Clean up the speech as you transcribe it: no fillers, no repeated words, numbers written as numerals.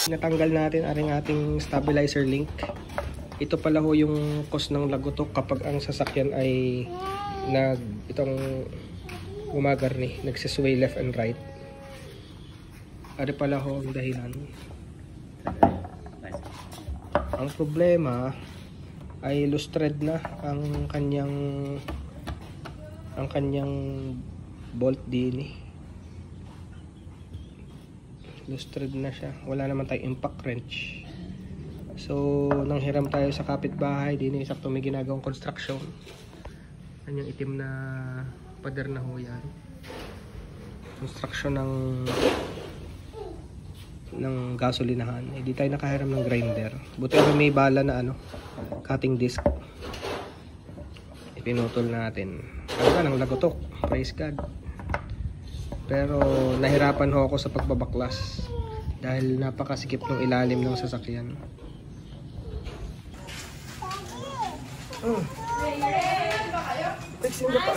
Natanggal natin ating stabilizer link. Ito pala ho yung cause ng lagutok kapag ang sasakyan ay itong gumagarni, nagsisway left and right. Ano pala ho ang dahilan? Ang problema ay loose thread na ang kanyang bolt din. Loose thread na siya. Wala naman tayong impact wrench. So, nanghiram tayo sa kapitbahay. Din sakto may ginagawang construction. Kanyang itim na pader na ho yan. Construction ng gasolinahan. Hindi tayo nakahiram ng grinder. Buti ako may bala na cutting disc. Ipinutol natin. Ano nang lagotok. Praise God. Pero nahirapan ho ako sa pagbabaklas dahil napakasikip ng ilalim ng sasakyan. Fixing the car.